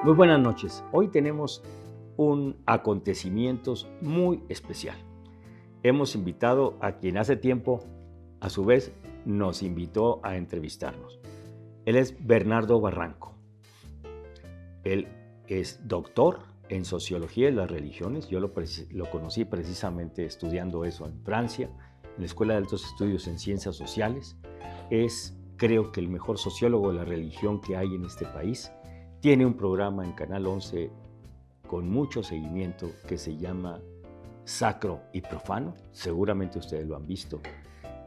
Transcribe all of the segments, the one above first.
Muy buenas noches. Hoy tenemos un acontecimientos muy especial. Hemos invitado a quien hace tiempo, a su vez, nos invitó a entrevistarnos. Él es Bernardo Barranco. Él es doctor en Sociología de las Religiones. Yo lo conocí precisamente estudiando eso en Francia, en la Escuela de Altos Estudios en Ciencias Sociales. Es, creo que, el mejor sociólogo de la religión que hay en este país. Tiene un programa en Canal 11 con mucho seguimiento que se llama Sacro y Profano. Seguramente ustedes lo han visto.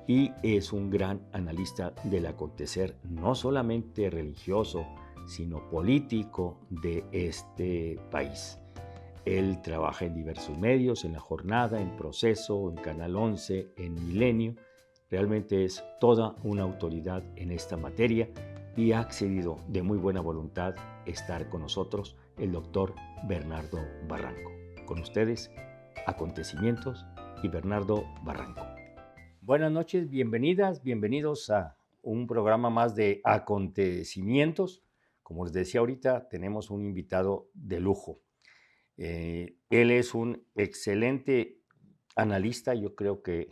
Y es un gran analista del acontecer, no solamente religioso, sino político de este país. Él trabaja en diversos medios, en La Jornada, en Proceso, en Canal 11, en Milenio. Realmente es toda una autoridad en esta materia y ha accedido de muy buena voluntad estar con nosotros el doctor Bernardo Barranco. Con ustedes, Acontecimientos y Bernardo Barranco. Buenas noches, bienvenidas, bienvenidos a un programa más de Acontecimientos. Como les decía ahorita, tenemos un invitado de lujo. Él es un excelente analista, yo creo que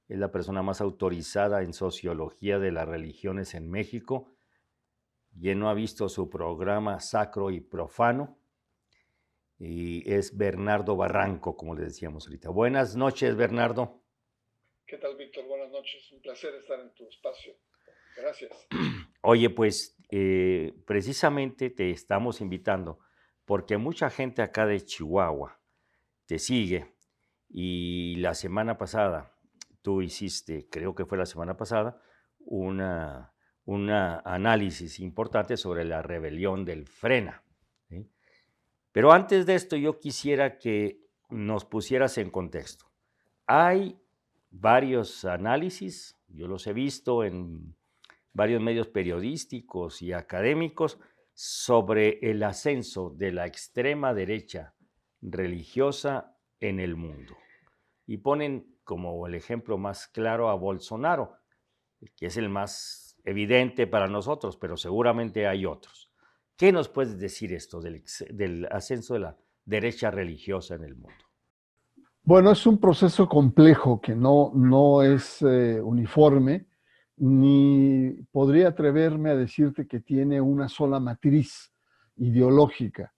es la persona más autorizada en sociología de las religiones en México. Quien no ha visto su programa Sacro y Profano, y es Bernardo Barranco, como le decíamos ahorita. Buenas noches, Bernardo. ¿Qué tal, Víctor? Buenas noches. Un placer estar en tu espacio. Gracias. Oye, pues precisamente te estamos invitando porque mucha gente acá de Chihuahua te sigue y la semana pasada tú hiciste, creo que fue la semana pasada, un análisis importante sobre la rebelión del Frena, ¿sí? Pero antes de esto yo quisiera que nos pusieras en contexto. Hay varios análisis, yo los he visto en varios medios periodísticos y académicos, sobre el ascenso de la extrema derecha religiosa en el mundo. Y ponen como el ejemplo más claro a Bolsonaro, que es el más evidente para nosotros, pero seguramente hay otros. ¿Qué nos puedes decir esto del ascenso de la derecha religiosa en el mundo? Bueno, es un proceso complejo que no es uniforme, ni podría atreverme a decirte que tiene una sola matriz ideológica,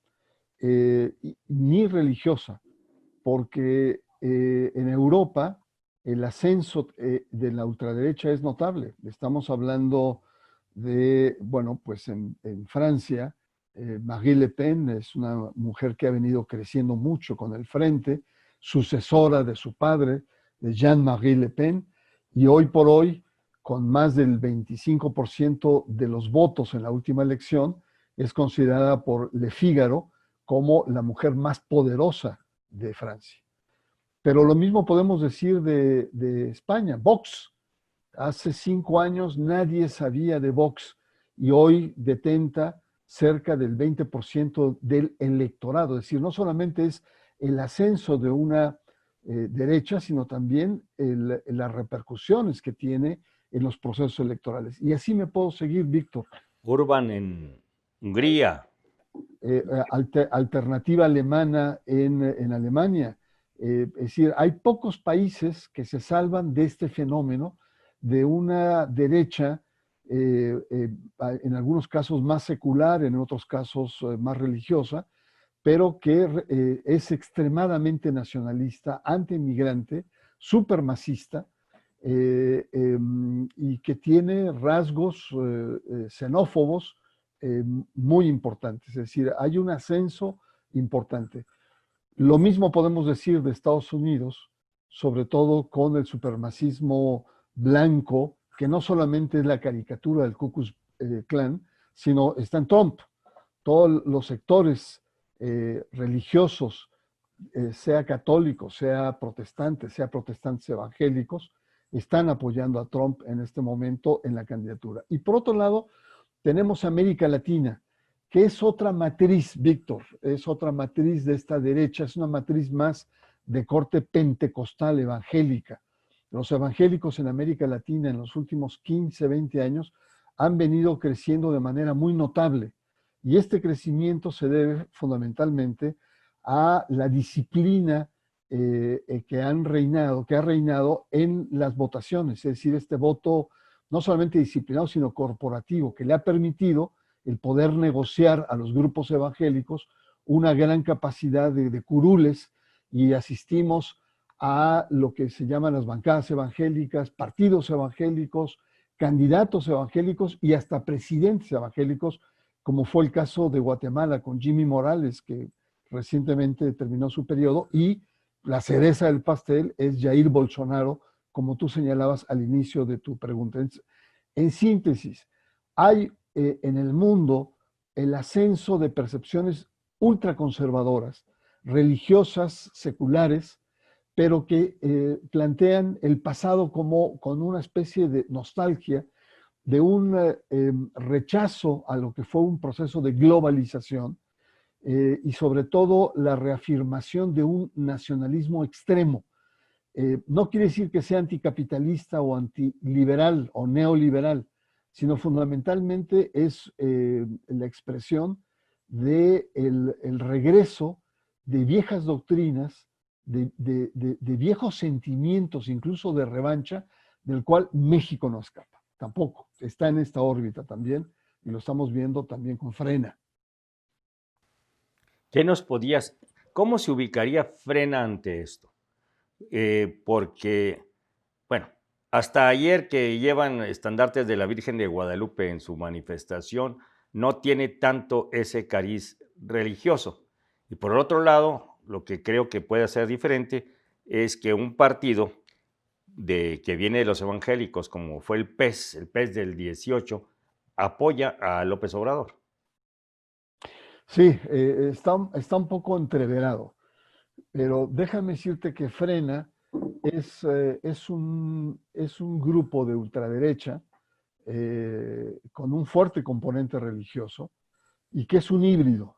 ni religiosa, porque en Europa el ascenso de la ultraderecha es notable. Estamos hablando de, bueno, pues en Francia, Marine Le Pen es una mujer que ha venido creciendo mucho con el Frente, sucesora de su padre, de Jean-Marie Le Pen, y hoy por hoy, con más del 25% de los votos en la última elección, es considerada por Le Figaro como la mujer más poderosa de Francia. Pero lo mismo podemos decir de España, Vox. Hace 5 años nadie sabía de Vox y hoy detenta cerca del 20% del electorado. Es decir, no solamente es el ascenso de una derecha, sino también las repercusiones que tiene en los procesos electorales. Y así me puedo seguir, Víctor. Urban en Hungría. Alternativa alemana en Alemania. Es decir, hay pocos países que se salvan de este fenómeno de una derecha, en algunos casos más secular, en otros casos más religiosa, pero que es extremadamente nacionalista, antimigrante, supremacista, y que tiene rasgos xenófobos muy importantes. Es decir, hay un ascenso importante. Lo mismo podemos decir de Estados Unidos, sobre todo con el supremacismo blanco, que no solamente es la caricatura del Ku Klux Klan, sino está en Trump. Todos los sectores religiosos, sea católicos, sea protestantes evangélicos, están apoyando a Trump en este momento en la candidatura. Y por otro lado, tenemos América Latina, que es otra matriz, Víctor, es otra matriz de esta derecha, es una matriz más de corte pentecostal evangélica. Los evangélicos en América Latina en los últimos 15, 20 años han venido creciendo de manera muy notable. Y este crecimiento se debe fundamentalmente a la disciplina que ha reinado en las votaciones, es decir, este voto no solamente disciplinado, sino corporativo, que le ha permitido el poder negociar a los grupos evangélicos una gran capacidad de curules, y asistimos a lo que se llaman las bancadas evangélicas, partidos evangélicos, candidatos evangélicos y hasta presidentes evangélicos, como fue el caso de Guatemala con Jimmy Morales, que recientemente terminó su periodo, y la cereza del pastel es Jair Bolsonaro, como tú señalabas al inicio de tu pregunta. En síntesis, hay en el mundo el ascenso de percepciones ultraconservadoras, religiosas, seculares, pero que plantean el pasado como con una especie de nostalgia, de un rechazo a lo que fue un proceso de globalización, y sobre todo la reafirmación de un nacionalismo extremo. No quiere decir que sea anticapitalista o antiliberal o neoliberal, sino fundamentalmente es la expresión de el regreso de viejas doctrinas, de viejos sentimientos, incluso de revancha, del cual México no escapa, tampoco. Está en esta órbita también, y lo estamos viendo también con Frena. ¿Qué nos podías, cómo se ubicaría Frena ante esto? Porque, bueno, hasta ayer que llevan estandartes de la Virgen de Guadalupe en su manifestación, no tiene tanto ese cariz religioso. Y por otro lado, lo que creo que puede ser diferente es que un partido que viene de los evangélicos, como fue el PES del 18, apoya a López Obrador. Sí, está un poco entreverado, pero déjame decirte que Frena es un grupo de ultraderecha con un fuerte componente religioso, y que es un híbrido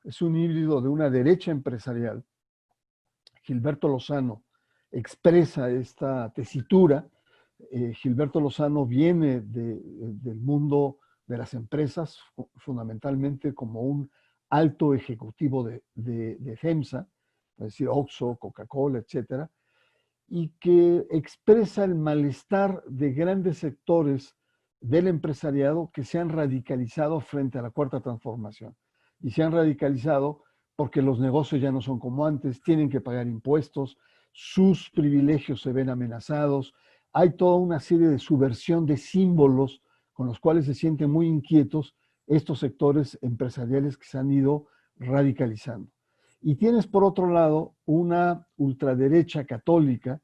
de una derecha empresarial. Gilberto Lozano expresa esta tesitura. Gilberto Lozano viene del mundo de las empresas, fundamentalmente como un alto ejecutivo de FEMSA, es decir, Oxxo, Coca-Cola, etcétera, y que expresa el malestar de grandes sectores del empresariado que se han radicalizado frente a la cuarta transformación. Y se han radicalizado porque los negocios ya no son como antes, tienen que pagar impuestos, sus privilegios se ven amenazados, hay toda una serie de subversión de símbolos con los cuales se sienten muy inquietos estos sectores empresariales que se han ido radicalizando. Y tienes por otro lado una ultraderecha católica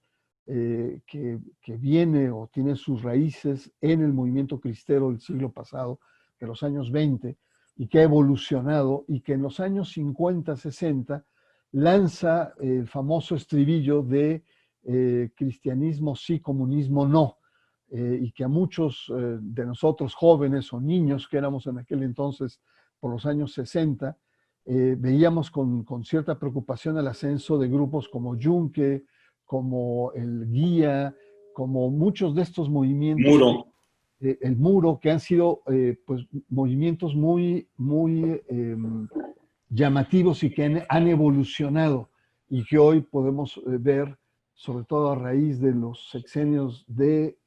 que viene o tiene sus raíces en el movimiento cristero del siglo pasado, de los años 20, y que ha evolucionado y que en los años 50, 60 lanza el famoso estribillo de cristianismo sí, comunismo no, y que a muchos de nosotros jóvenes o niños que éramos en aquel entonces por los años 60, veíamos con cierta preocupación el ascenso de grupos como Yunque, como el Guía, como muchos de estos movimientos, Muro. el Muro, que han sido pues, movimientos muy llamativos y que han evolucionado, y que hoy podemos ver, sobre todo a raíz de los sexenios de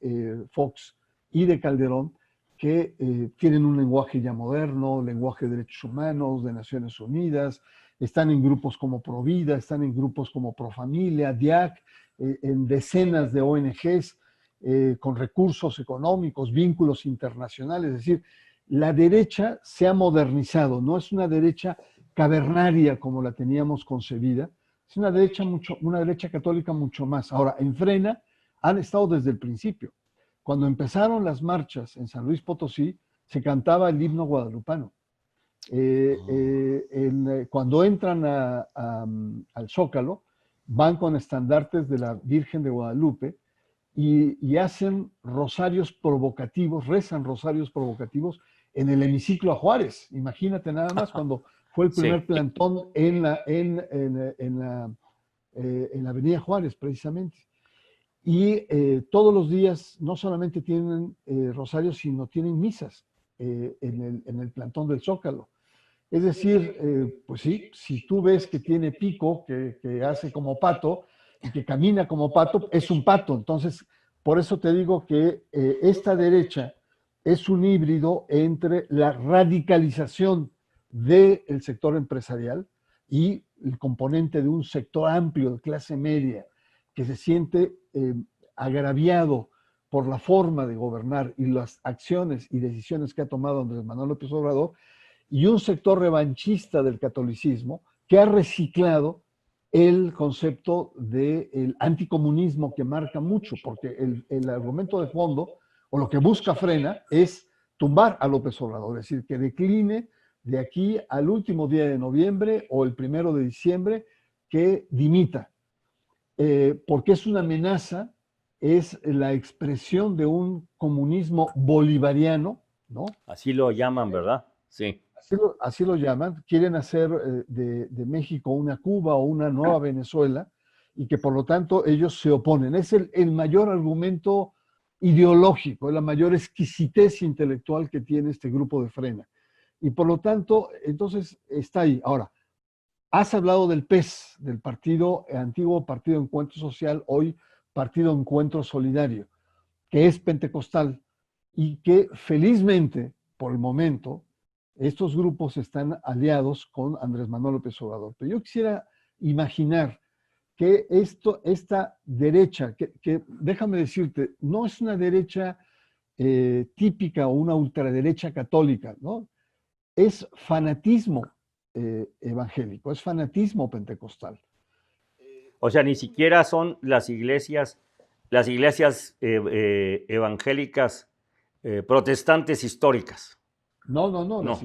Fox y de Calderón, que tienen un lenguaje ya moderno, lenguaje de derechos humanos, de Naciones Unidas, están en grupos como Provida, están en grupos como Profamilia, DIAC, en decenas de ONGs, con recursos económicos, vínculos internacionales. Es decir, la derecha se ha modernizado, no es una derecha cavernaria como la teníamos concebida, es una derecha católica mucho más. Ahora, en Frena han estado desde el principio. Cuando empezaron las marchas en San Luis Potosí, se cantaba el himno guadalupano. Cuando entran al Zócalo, van con estandartes de la Virgen de Guadalupe y hacen rosarios provocativos, rezan rosarios provocativos en el hemiciclo a Juárez. Imagínate nada más cuando fue el primer Sí. plantón en la Avenida Juárez, precisamente. Y todos los días no solamente tienen rosarios, sino tienen misas en el plantón del Zócalo. Es decir, pues sí, si tú ves que tiene pico, que hace como pato y que camina como pato, es un pato. Entonces, por eso te digo que esta derecha es un híbrido entre la radicalización del sector empresarial y el componente de un sector amplio de clase media que se siente agraviado por la forma de gobernar y las acciones y decisiones que ha tomado Andrés Manuel López Obrador, y un sector revanchista del catolicismo que ha reciclado el concepto del anticomunismo que marca mucho, porque el argumento de fondo, o lo que busca Frena, es tumbar a López Obrador, es decir, que decline de aquí al último día de noviembre o el 1 de diciembre, que dimita, porque es una amenaza, es la expresión de un comunismo bolivariano, ¿no? Así lo llaman, ¿verdad? Sí. Así lo llaman, quieren hacer de México una Cuba o una nueva Venezuela, y que por lo tanto ellos se oponen. Es el mayor argumento ideológico, es la mayor exquisitez intelectual que tiene este grupo de Frena. Y por lo tanto, entonces está ahí. Ahora, has hablado del PES, del partido, antiguo Partido Encuentro Social, hoy Partido Encuentro Solidario, que es pentecostal y que felizmente, por el momento, estos grupos están aliados con Andrés Manuel López Obrador. Pero yo quisiera imaginar que esta derecha, que déjame decirte, no es una derecha típica o una ultraderecha católica, ¿no? Es fanatismo evangélico, es fanatismo pentecostal. O sea, ni siquiera son las iglesias evangélicas protestantes históricas. No, no, no, No.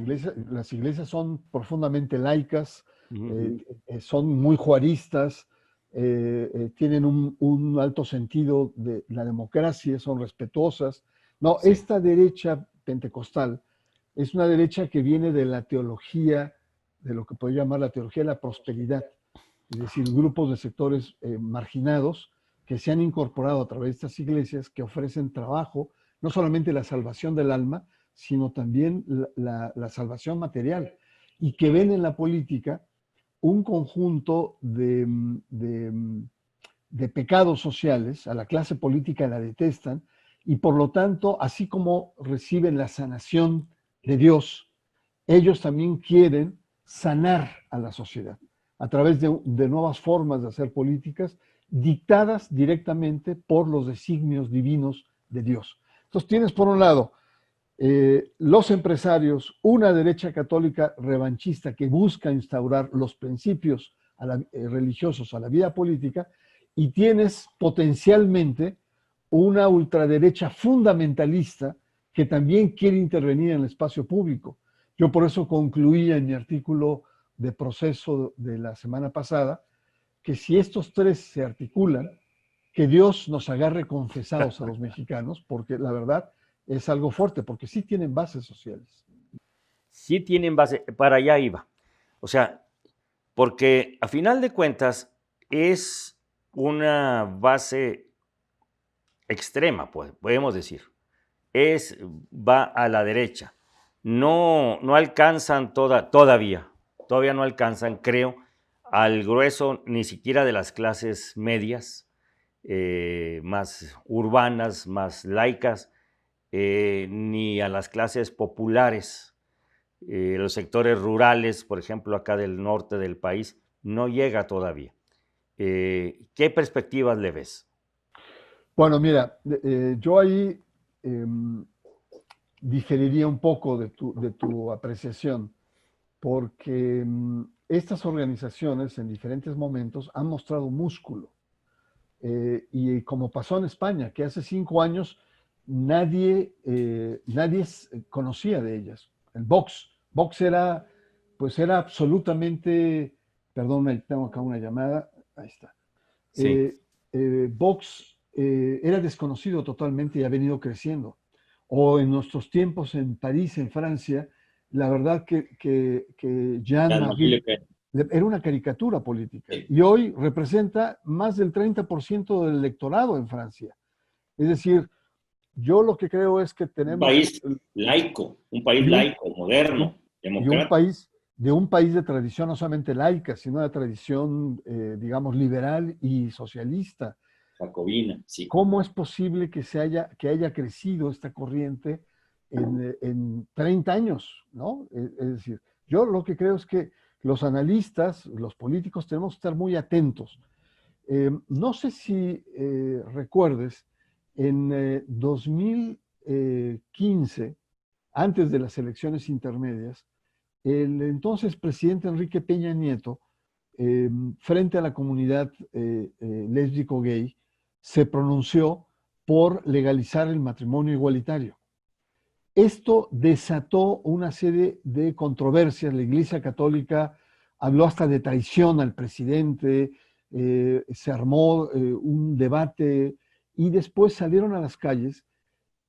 las iglesias son profundamente laicas, Uh-huh. son muy juaristas, tienen un alto sentido de la democracia, son respetuosas. No, Sí. esta derecha pentecostal es una derecha que viene de la teología, de lo que puede llamar la teología de la prosperidad, es decir, grupos de sectores marginados que se han incorporado a través de estas iglesias que ofrecen trabajo, no solamente la salvación del alma, sino también la salvación material, y que ven en la política un conjunto de pecados sociales. A la clase política la detestan, y por lo tanto, así como reciben la sanación de Dios, ellos también quieren sanar a la sociedad a través de nuevas formas de hacer políticas dictadas directamente por los designios divinos de Dios. Entonces tienes por un lado los empresarios, una derecha católica revanchista que busca instaurar los principios religiosos a la vida política, y tienes potencialmente una ultraderecha fundamentalista que también quiere intervenir en el espacio público. Yo por eso concluía en mi artículo de Proceso de la semana pasada que si estos tres se articulan, que Dios nos agarre confesados a los mexicanos, porque la verdad es algo fuerte, porque sí tienen bases sociales. Sí tienen base, para allá iba. O sea, porque a final de cuentas es una base extrema, pues, podemos decir. Va a la derecha. No alcanzan todavía no alcanzan, creo, al grueso ni siquiera de las clases medias, más urbanas, más laicas, ni a las clases populares. Los sectores rurales, por ejemplo, acá del norte del país, no llega todavía. ¿Qué perspectivas le ves? Bueno, mira, yo ahí diferiría un poco de tu apreciación, porque estas organizaciones en diferentes momentos han mostrado músculo. Y como pasó en España, que hace 5 años nadie conocía de ellas. El Vox era absolutamente, perdón, tengo acá una llamada, ahí está. Sí. Vox era desconocido totalmente y ha venido creciendo. O en nuestros tiempos en París, en Francia, la verdad que Jean-Marie era una caricatura política, y hoy representa más del 30% del electorado en Francia. Es decir, yo lo que creo es que Un tenemos... país laico, y un, moderno, y un democrático. país de un país de tradición no solamente laica, sino de tradición, digamos, liberal y socialista. Jacobina, sí. ¿Cómo es posible que haya crecido esta corriente en 30 años? ¿No? Es decir, yo lo que creo es que los analistas, los políticos, tenemos que estar muy atentos. No sé si recuerdes, en 2015, antes de las elecciones intermedias, el entonces presidente Enrique Peña Nieto, frente a la comunidad lésbico-gay, se pronunció por legalizar el matrimonio igualitario. Esto desató una serie de controversias. La Iglesia Católica habló hasta de traición al presidente, se armó un debate y después salieron a las calles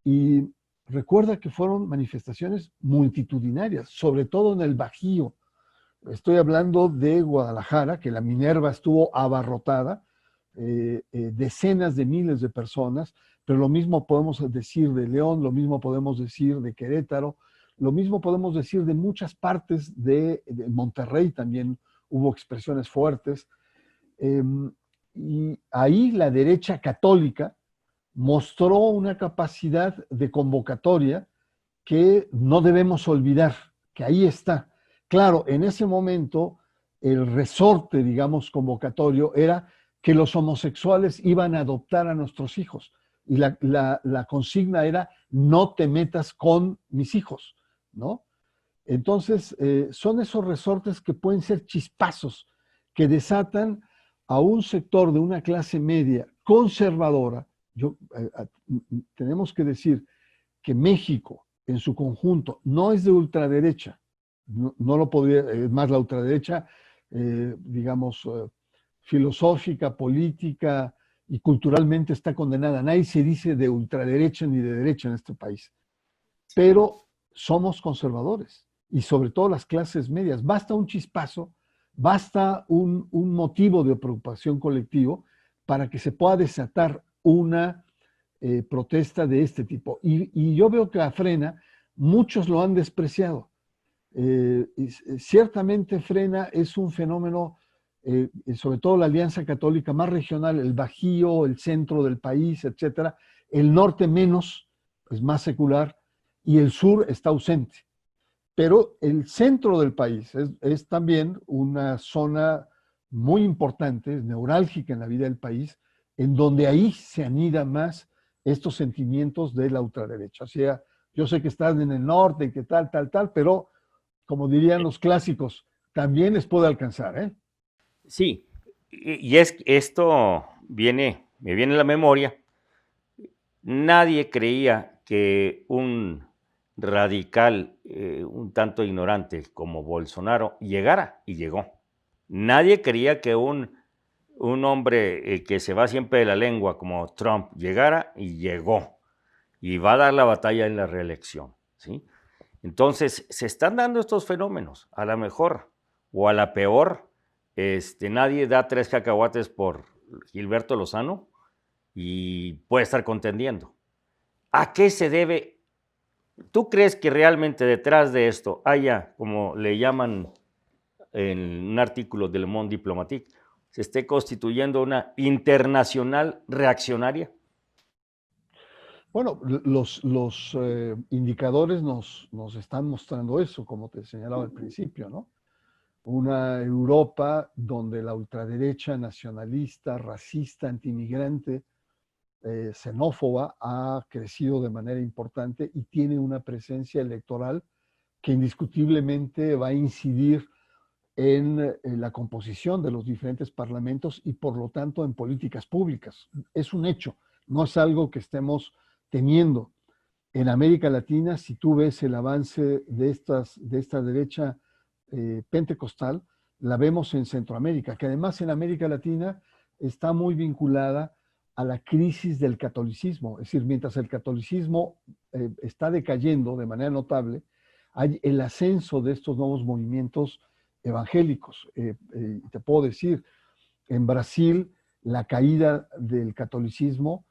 y recuerda que fueron manifestaciones multitudinarias, sobre todo en el Bajío. Estoy hablando de Guadalajara, que la Minerva estuvo abarrotada, decenas de miles de personas, pero lo mismo podemos decir de León, lo mismo podemos decir de Querétaro, lo mismo podemos decir de muchas partes de Monterrey, también hubo expresiones fuertes. Y ahí la derecha católica mostró una capacidad de convocatoria que no debemos olvidar, que ahí está. Claro, en ese momento el resorte, digamos, convocatorio era que los homosexuales iban a adoptar a nuestros hijos. Y la consigna era, no te metas con mis hijos, ¿no? Entonces, son esos resortes que pueden ser chispazos, que desatan a un sector de una clase media conservadora. Tenemos que decir que México, en su conjunto, no es de ultraderecha, no lo podría, es más la ultraderecha, digamos, filosófica, política y culturalmente está condenada. Nadie se dice de ultraderecha ni de derecha en este país, pero somos conservadores y sobre todo las clases medias. Basta un chispazo, basta un motivo de preocupación colectivo para que se pueda desatar una protesta de este tipo. Y yo veo que a Frena muchos lo han despreciado. Ciertamente Frena es un fenómeno, sobre todo la Alianza Católica más regional, el Bajío, el centro del país, etcétera. El norte menos, es más secular, y el sur está ausente. Pero el centro del país es también una zona muy importante, es neurálgica en la vida del país, en donde ahí se anidan más estos sentimientos de la ultraderecha. O sea, yo sé que están en el norte y que tal, pero como dirían los clásicos, también les puede alcanzar, ¿eh? Sí, y es esto me viene a la memoria. Nadie creía que un radical, un tanto ignorante como Bolsonaro llegara y llegó. Nadie creía que un hombre que se va siempre de la lengua como Trump llegara y llegó. Y va a dar la batalla en la reelección, ¿sí? Entonces, se están dando estos fenómenos, a la mejor o a la peor. Nadie da 3 cacahuates por Gilberto Lozano y puede estar contendiendo. ¿A qué se debe? ¿Tú crees que realmente detrás de esto haya, como le llaman en un artículo de Le Monde Diplomatique, se esté constituyendo una internacional reaccionaria? Bueno, los indicadores nos están mostrando eso, como te señalaba al principio, ¿no? Una Europa donde la ultraderecha nacionalista, racista, antimigrante, xenófoba ha crecido de manera importante y tiene una presencia electoral que indiscutiblemente va a incidir en la composición de los diferentes parlamentos y por lo tanto en políticas públicas. Es un hecho, no es algo que estemos temiendo. En América Latina, si tú ves el avance de esta derecha pentecostal, la vemos en Centroamérica, que además en América Latina está muy vinculada a la crisis del catolicismo. Es decir, mientras el catolicismo está decayendo de manera notable, hay el ascenso de estos nuevos movimientos evangélicos. Te puedo decir, en Brasil, la caída del catolicismo,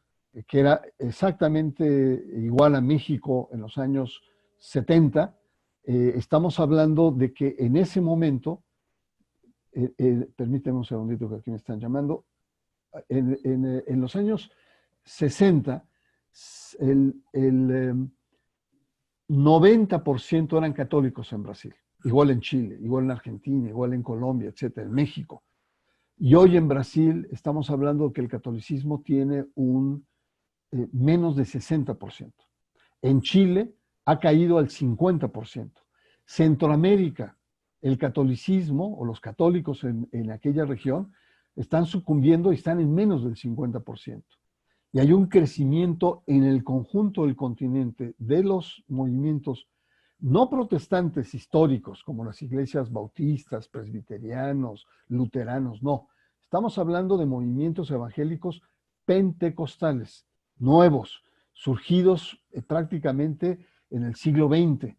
que era exactamente igual a México en los años 70, estamos hablando de que en ese momento, permíteme un segundito que aquí me están llamando, en los años 60, el 90% eran católicos en Brasil, igual en Chile, igual en Argentina, igual en Colombia, etcétera, en México. Y hoy en Brasil estamos hablando de que el catolicismo tiene un menos de 60%. En Chile ha caído al 50%. Centroamérica, el catolicismo o los católicos en aquella región están sucumbiendo y están en menos del 50%. Y hay un crecimiento en el conjunto del continente de los movimientos no protestantes históricos, como las iglesias bautistas, presbiterianos, luteranos, no. Estamos hablando de movimientos evangélicos pentecostales, nuevos, surgidos prácticamente en el siglo XX.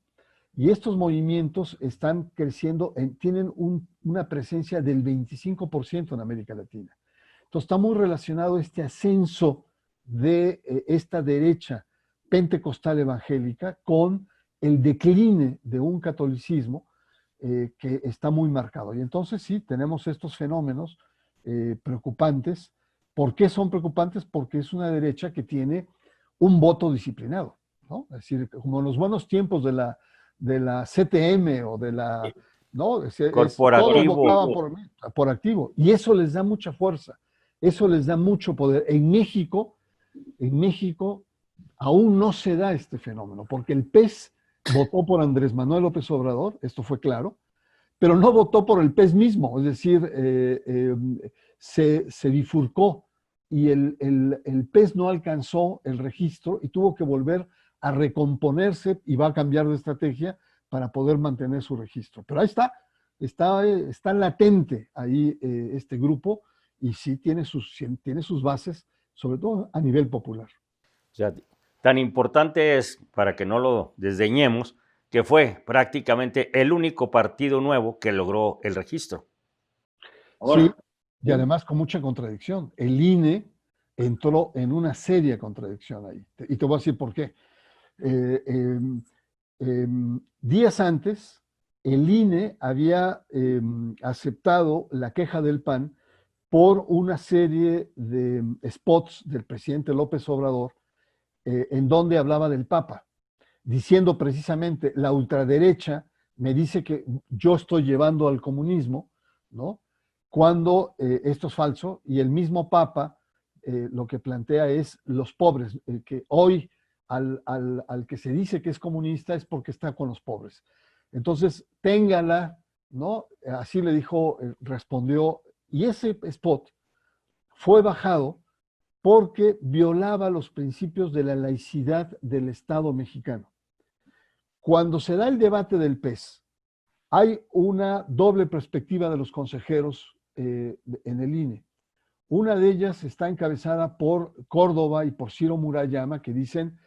Y estos movimientos están creciendo, tienen una presencia del 25% en América Latina. Entonces está muy relacionado este ascenso de esta derecha pentecostal evangélica con el decline de un catolicismo que está muy marcado. Y entonces sí, tenemos estos fenómenos preocupantes. ¿Por qué son preocupantes? Porque es una derecha que tiene un voto disciplinado, ¿no? Es decir, como en los buenos tiempos de la CTM o de la... ¿no? Todos votaban por activo. Y eso les da mucha fuerza, eso les da mucho poder. En México aún no se da este fenómeno, porque el PES votó por Andrés Manuel López Obrador, esto fue claro, pero no votó por el PES mismo, es decir, se bifurcó y el PES no alcanzó el registro y tuvo que volver a recomponerse y va a cambiar de estrategia para poder mantener su registro. Pero ahí está latente ahí este grupo y sí tiene sus bases, sobre todo a nivel popular. O sea, tan importante es, para que no lo desdeñemos, que fue prácticamente el único partido nuevo que logró el registro. Sí, y además con mucha contradicción. El INE entró en una seria contradicción ahí. Y te voy a decir por qué. Días antes, el INE había aceptado la queja del PAN por una serie de spots del presidente López Obrador en donde hablaba del Papa, diciendo precisamente la ultraderecha me dice que yo estoy llevando al comunismo, ¿no? Cuando esto es falso y el mismo Papa lo que plantea es los pobres, que hoy al que se dice que es comunista es porque está con los pobres. Entonces, téngala, ¿no? Así le dijo, respondió, y ese spot fue bajado porque violaba los principios de la laicidad del Estado mexicano. Cuando se da el debate del PES, hay una doble perspectiva de los consejeros en el INE. Una de ellas está encabezada por Córdoba y por Ciro Murayama, que dicen,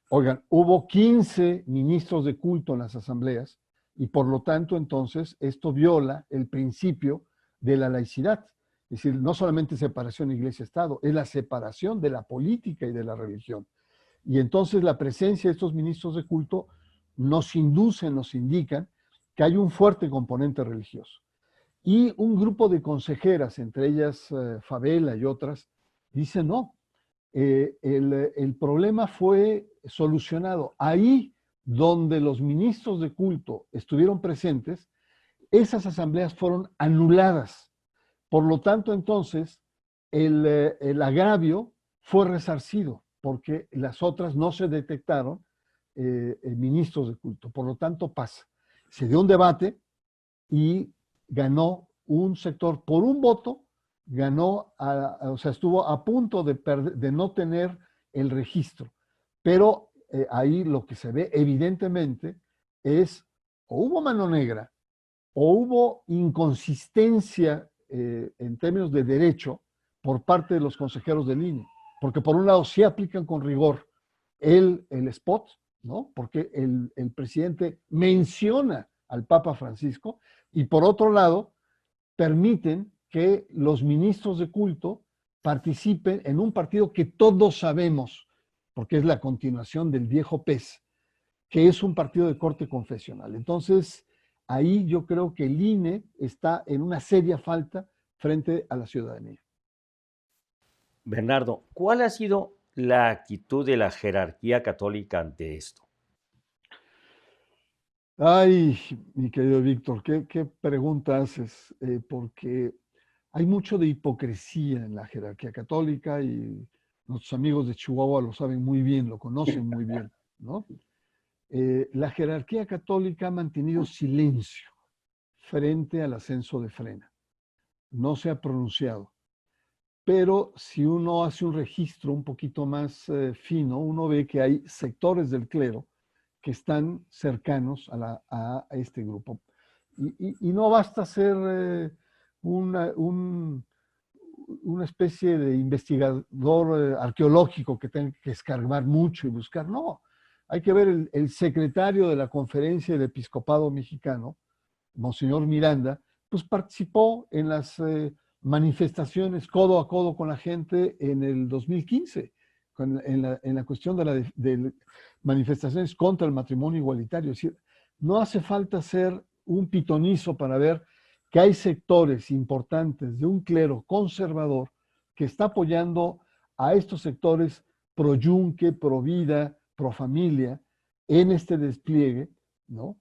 oigan, hubo 15 ministros de culto en las asambleas y por lo tanto entonces esto viola el principio de la laicidad. Es decir, no solamente separación iglesia-estado, es la separación de la política y de la religión. Y entonces la presencia de estos ministros de culto nos inducen, nos indican que hay un fuerte componente religioso. Y un grupo de consejeras, entre ellas Favela y otras, dicen no, el problema fue solucionado. Ahí donde los ministros de culto estuvieron presentes, esas asambleas fueron anuladas. Por lo tanto, entonces, el agravio fue resarcido porque las otras no se detectaron ministros de culto. Por lo tanto, pasa. Se dio un debate y ganó un sector por un voto, o sea, estuvo a punto de no tener el registro. Pero ahí lo que se ve evidentemente es o hubo mano negra o hubo inconsistencia en términos de derecho por parte de los consejeros del INE. Porque por un lado sí aplican con rigor el spot, ¿no? Porque el presidente menciona al Papa Francisco y por otro lado permiten que los ministros de culto participen en un partido que todos sabemos, porque es la continuación del viejo PES, que es un partido de corte confesional. Entonces, ahí yo creo que el INE está en una seria falta frente a la ciudadanía. Bernardo, ¿cuál ha sido la actitud de la jerarquía católica ante esto? Ay, mi querido Víctor, qué pregunta haces, porque hay mucho de hipocresía en la jerarquía católica y nuestros amigos de Chihuahua lo saben muy bien, lo conocen muy bien, ¿no? La jerarquía católica ha mantenido silencio frente al ascenso de Frena. No se ha pronunciado. Pero si uno hace un registro un poquito más fino, uno ve que hay sectores del clero que están cercanos a este grupo. Y no basta ser una especie de investigador arqueológico que tenga que escarbar mucho y buscar. No, hay que ver el secretario de la Conferencia del Episcopado Mexicano, Monseñor Miranda, pues participó en las manifestaciones codo a codo con la gente en el 2015, en la cuestión de manifestaciones contra el matrimonio igualitario. Es decir, no hace falta ser un pitonizo para ver que hay sectores importantes de un clero conservador que está apoyando a estos sectores pro yunque, pro vida, pro familia en este despliegue, ¿no?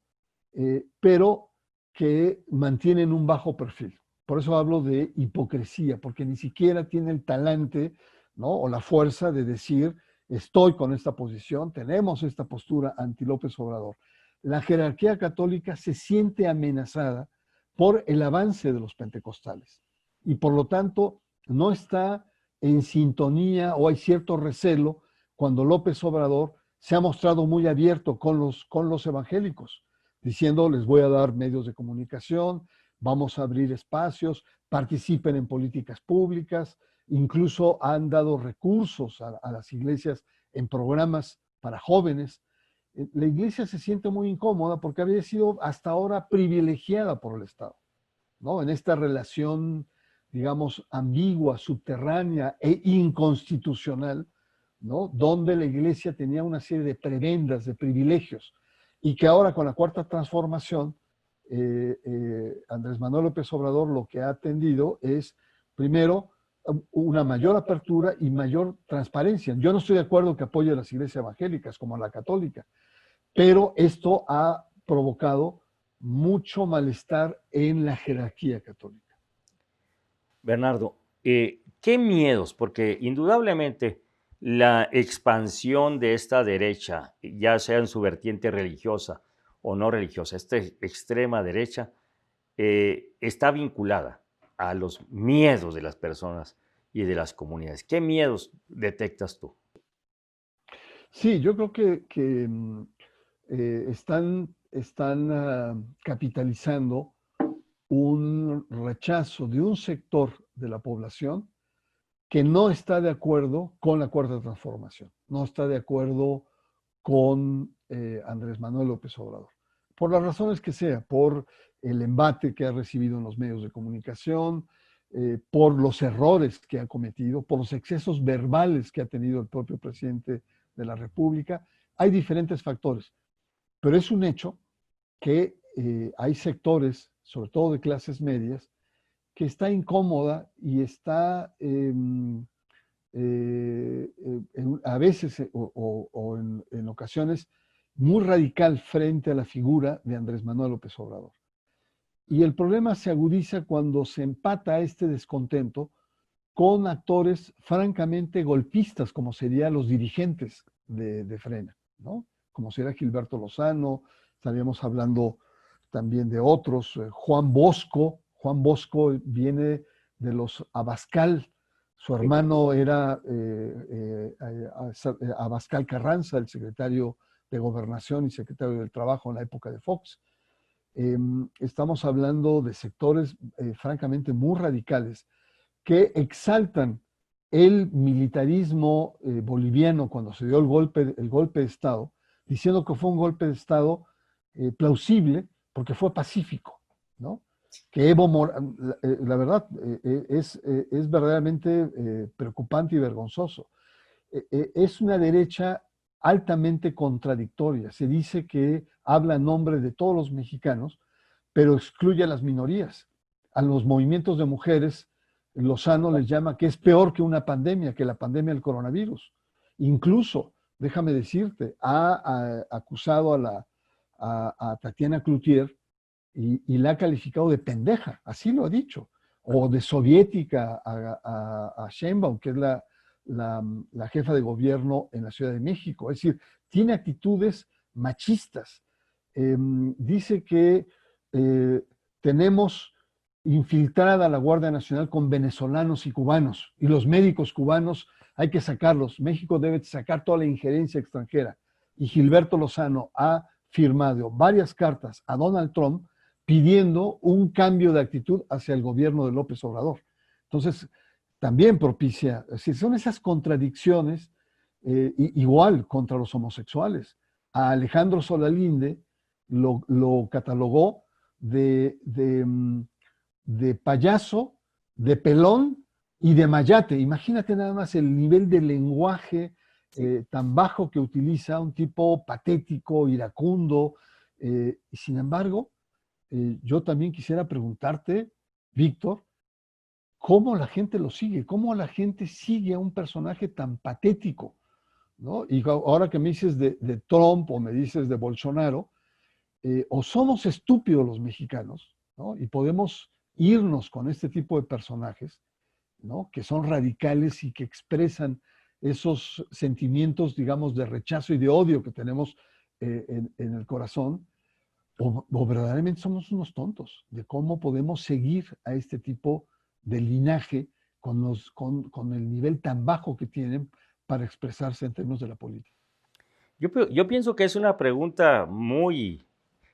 Pero que mantienen un bajo perfil. Por eso hablo de hipocresía, porque ni siquiera tiene el talante, ¿no? O la fuerza de decir, estoy con esta posición, tenemos esta postura anti López Obrador. La jerarquía católica se siente amenazada por el avance de los pentecostales y por lo tanto no está en sintonía o hay cierto recelo cuando López Obrador se ha mostrado muy abierto con los evangélicos, diciendo les voy a dar medios de comunicación, vamos a abrir espacios, participen en políticas públicas, incluso han dado recursos a las iglesias en programas para jóvenes. La iglesia se siente muy incómoda porque había sido hasta ahora privilegiada por el Estado, ¿no? En esta relación, digamos, ambigua, subterránea e inconstitucional, ¿no? Donde la iglesia tenía una serie de prebendas, de privilegios, y que ahora con la cuarta transformación, Andrés Manuel López Obrador lo que ha atendido es, primero, una mayor apertura y mayor transparencia. Yo no estoy de acuerdo que apoye a las iglesias evangélicas como a la católica, pero esto ha provocado mucho malestar en la jerarquía católica. Bernardo, ¿qué miedos? Porque indudablemente la expansión de esta derecha, ya sea en su vertiente religiosa o no religiosa, esta extrema derecha, está vinculada a los miedos de las personas y de las comunidades. ¿Qué miedos detectas tú? Sí, yo creo que están capitalizando un rechazo de un sector de la población que no está de acuerdo con la cuarta transformación, no está de acuerdo con Andrés Manuel López Obrador, por las razones que sea, por el embate que ha recibido en los medios de comunicación, por los errores que ha cometido, por los excesos verbales que ha tenido el propio presidente de la República. Hay diferentes factores, pero es un hecho que hay sectores, sobre todo de clases medias, que está incómoda y está a veces o en ocasiones muy radical frente a la figura de Andrés Manuel López Obrador. Y el problema se agudiza cuando se empata este descontento con actores francamente golpistas, como serían los dirigentes de Frena, ¿no? Como sería Gilberto Lozano, estaríamos hablando también de otros, Juan Bosco viene de los Abascal, su hermano era Abascal Carranza, el secretario de Gobernación y secretario del Trabajo en la época de Fox. Estamos hablando de sectores francamente muy radicales que exaltan el militarismo boliviano cuando se dio el golpe de Estado, diciendo que fue un golpe de Estado plausible porque fue pacífico, ¿no? Que Evo Morales, la verdad, es verdaderamente preocupante y vergonzoso. Es una derecha altamente contradictoria. Se dice que habla en nombre de todos los mexicanos, pero excluye a las minorías. A los movimientos de mujeres, Lozano les llama que es peor que una pandemia, que la pandemia del coronavirus. Incluso, déjame decirte, ha acusado a Tatiana Cloutier y la ha calificado de pendeja, así lo ha dicho, o de soviética a Sheinbaum, que es la jefa de gobierno en la Ciudad de México. Es decir, tiene actitudes machistas. Dice que tenemos infiltrada la Guardia Nacional con venezolanos y cubanos, y los médicos cubanos hay que sacarlos. México debe sacar toda la injerencia extranjera. Y Gilberto Lozano ha firmado varias cartas a Donald Trump pidiendo un cambio de actitud hacia el gobierno de López Obrador. Entonces, también propicia, es decir, son esas contradicciones, igual contra los homosexuales. A Alejandro Solalinde lo catalogó de payaso, de pelón y de mayate. Imagínate nada más el nivel de lenguaje tan bajo que utiliza, un tipo patético, iracundo. Y sin embargo, yo también quisiera preguntarte, Víctor, ¿cómo la gente lo sigue? ¿Cómo la gente sigue a un personaje tan patético? ¿No? Y ahora que me dices de Trump o me dices de Bolsonaro, o somos estúpidos los mexicanos, ¿no? Y podemos irnos con este tipo de personajes, ¿no? Que son radicales y que expresan esos sentimientos, digamos, de rechazo y de odio que tenemos en el corazón, o verdaderamente somos unos tontos de cómo podemos seguir a este tipo de linaje con el nivel tan bajo que tienen para expresarse en términos de la política. Yo pienso que es una pregunta muy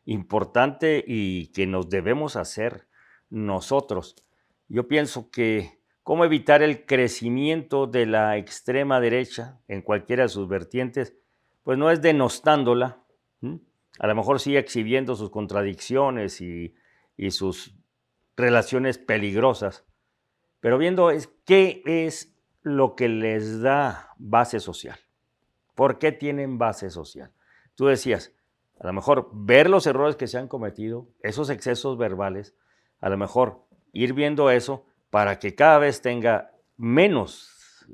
importante y que nos debemos hacer nosotros. Yo pienso que cómo evitar el crecimiento de la extrema derecha en cualquiera de sus vertientes, pues no es denostándola, ¿m? A lo mejor sí exhibiendo sus contradicciones y sus relaciones peligrosas, pero viendo qué es lo que les da base social. ¿Por qué tienen base social? Tú decías, a lo mejor ver los errores que se han cometido, esos excesos verbales, a lo mejor ir viendo eso para que cada vez tenga menos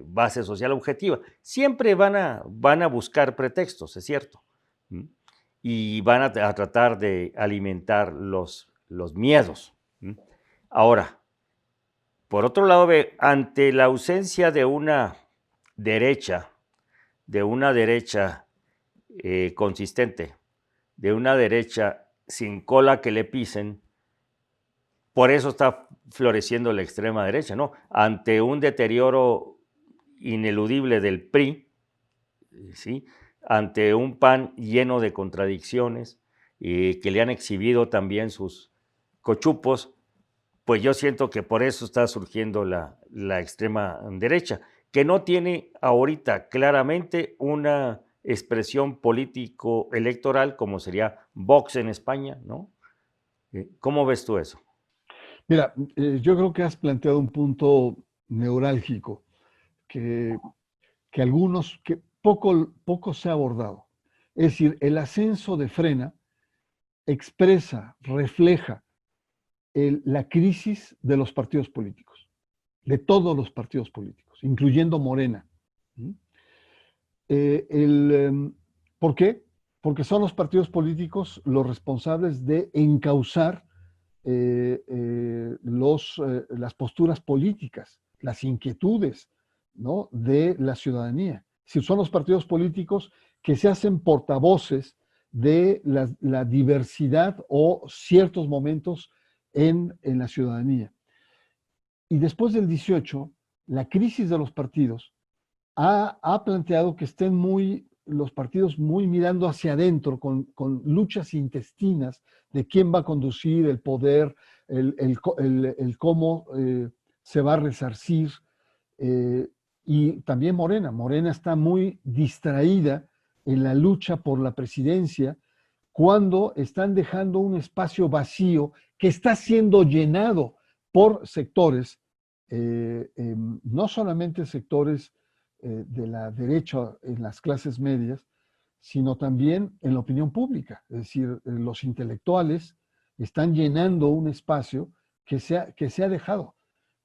base social objetiva. Siempre van a buscar pretextos, es cierto, ¿m? Y van a tratar de alimentar los miedos, ¿m? Ahora, por otro lado, ante la ausencia de una derecha consistente, de una derecha sin cola que le pisen, por eso está floreciendo la extrema derecha, ¿no? Ante un deterioro ineludible del PRI, ¿sí? Ante un PAN lleno de contradicciones, que le han exhibido también sus cochupos, pues yo siento que por eso está surgiendo la extrema derecha, que no tiene ahorita claramente una expresión político-electoral como sería Vox en España, ¿no? ¿Cómo ves tú eso? Mira, yo creo que has planteado un punto neurálgico que, que poco se ha abordado. Es decir, el ascenso de Frena expresa, refleja la crisis de los partidos políticos, de todos los partidos políticos, incluyendo Morena. ¿Mm? ¿Por qué? Porque son los partidos políticos los responsables de encauzar las posturas políticas, las inquietudes, ¿no?, de la ciudadanía. Si son los partidos políticos que se hacen portavoces de la diversidad o ciertos momentos en la ciudadanía. Y después del 18, la crisis de los partidos ha planteado que estén los partidos muy mirando hacia adentro, con luchas intestinas de quién va a conducir el poder, el cómo se va a resarcir. Y también Morena está muy distraída en la lucha por la presidencia, cuando están dejando un espacio vacío que está siendo llenado por sectores, no solamente sectores de la derecha en las clases medias, sino también en la opinión pública. Es decir, los intelectuales están llenando un espacio que se ha dejado.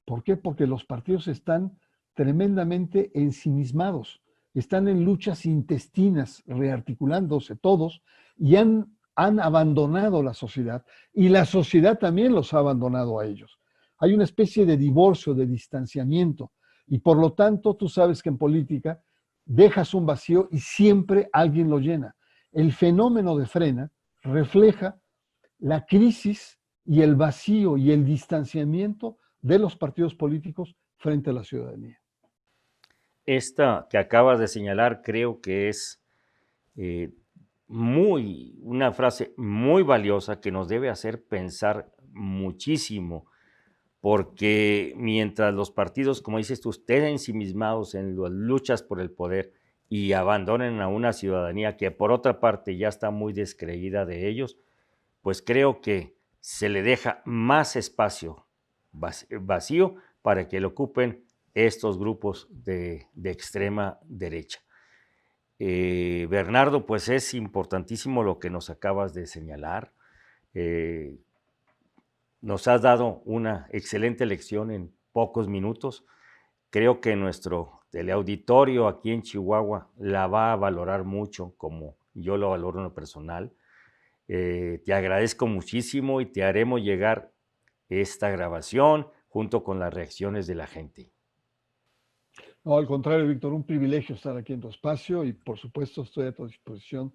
¿Por qué? Porque los partidos están tremendamente ensimismados, están en luchas intestinas, rearticulándose todos, y han abandonado la sociedad, y la sociedad también los ha abandonado a ellos. Hay una especie de divorcio, de distanciamiento, y por lo tanto tú sabes que en política dejas un vacío y siempre alguien lo llena. El fenómeno de Frena refleja la crisis y el vacío y el distanciamiento de los partidos políticos frente a la ciudadanía. Esta que acabas de señalar creo que es una frase muy valiosa que nos debe hacer pensar muchísimo, porque mientras los partidos, como dices tú, estén ensimismados en las luchas por el poder y abandonen a una ciudadanía que por otra parte ya está muy descreída de ellos, pues creo que se le deja más espacio vacío para que lo ocupen estos grupos de extrema derecha. Bernardo, pues es importantísimo lo que nos acabas de señalar. Nos has dado una excelente lección en pocos minutos. Creo que nuestro teleauditorio aquí en Chihuahua la va a valorar mucho, como yo lo valoro en lo personal. Te agradezco muchísimo y te haremos llegar esta grabación junto con las reacciones de la gente. No, al contrario, Víctor, un privilegio estar aquí en tu espacio y por supuesto estoy a tu disposición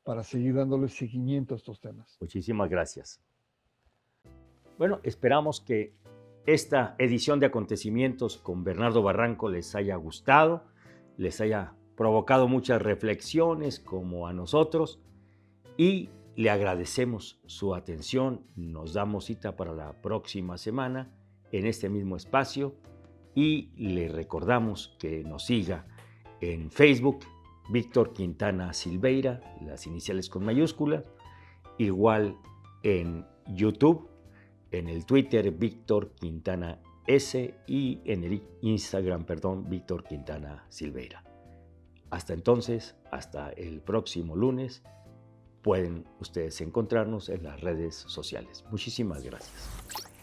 para seguir dándole seguimiento a estos temas. Muchísimas gracias. Bueno, esperamos que esta edición de Acontecimientos con Bernardo Barranco les haya gustado, les haya provocado muchas reflexiones como a nosotros, y le agradecemos su atención. Nos damos cita para la próxima semana en este mismo espacio y le recordamos que nos siga en Facebook, Víctor Quintana Silveira, las iniciales con mayúsculas, igual en YouTube, en el Twitter Víctor Quintana S y en el Instagram, Víctor Quintana Silveira. Hasta entonces, hasta el próximo lunes, pueden ustedes encontrarnos en las redes sociales. Muchísimas gracias.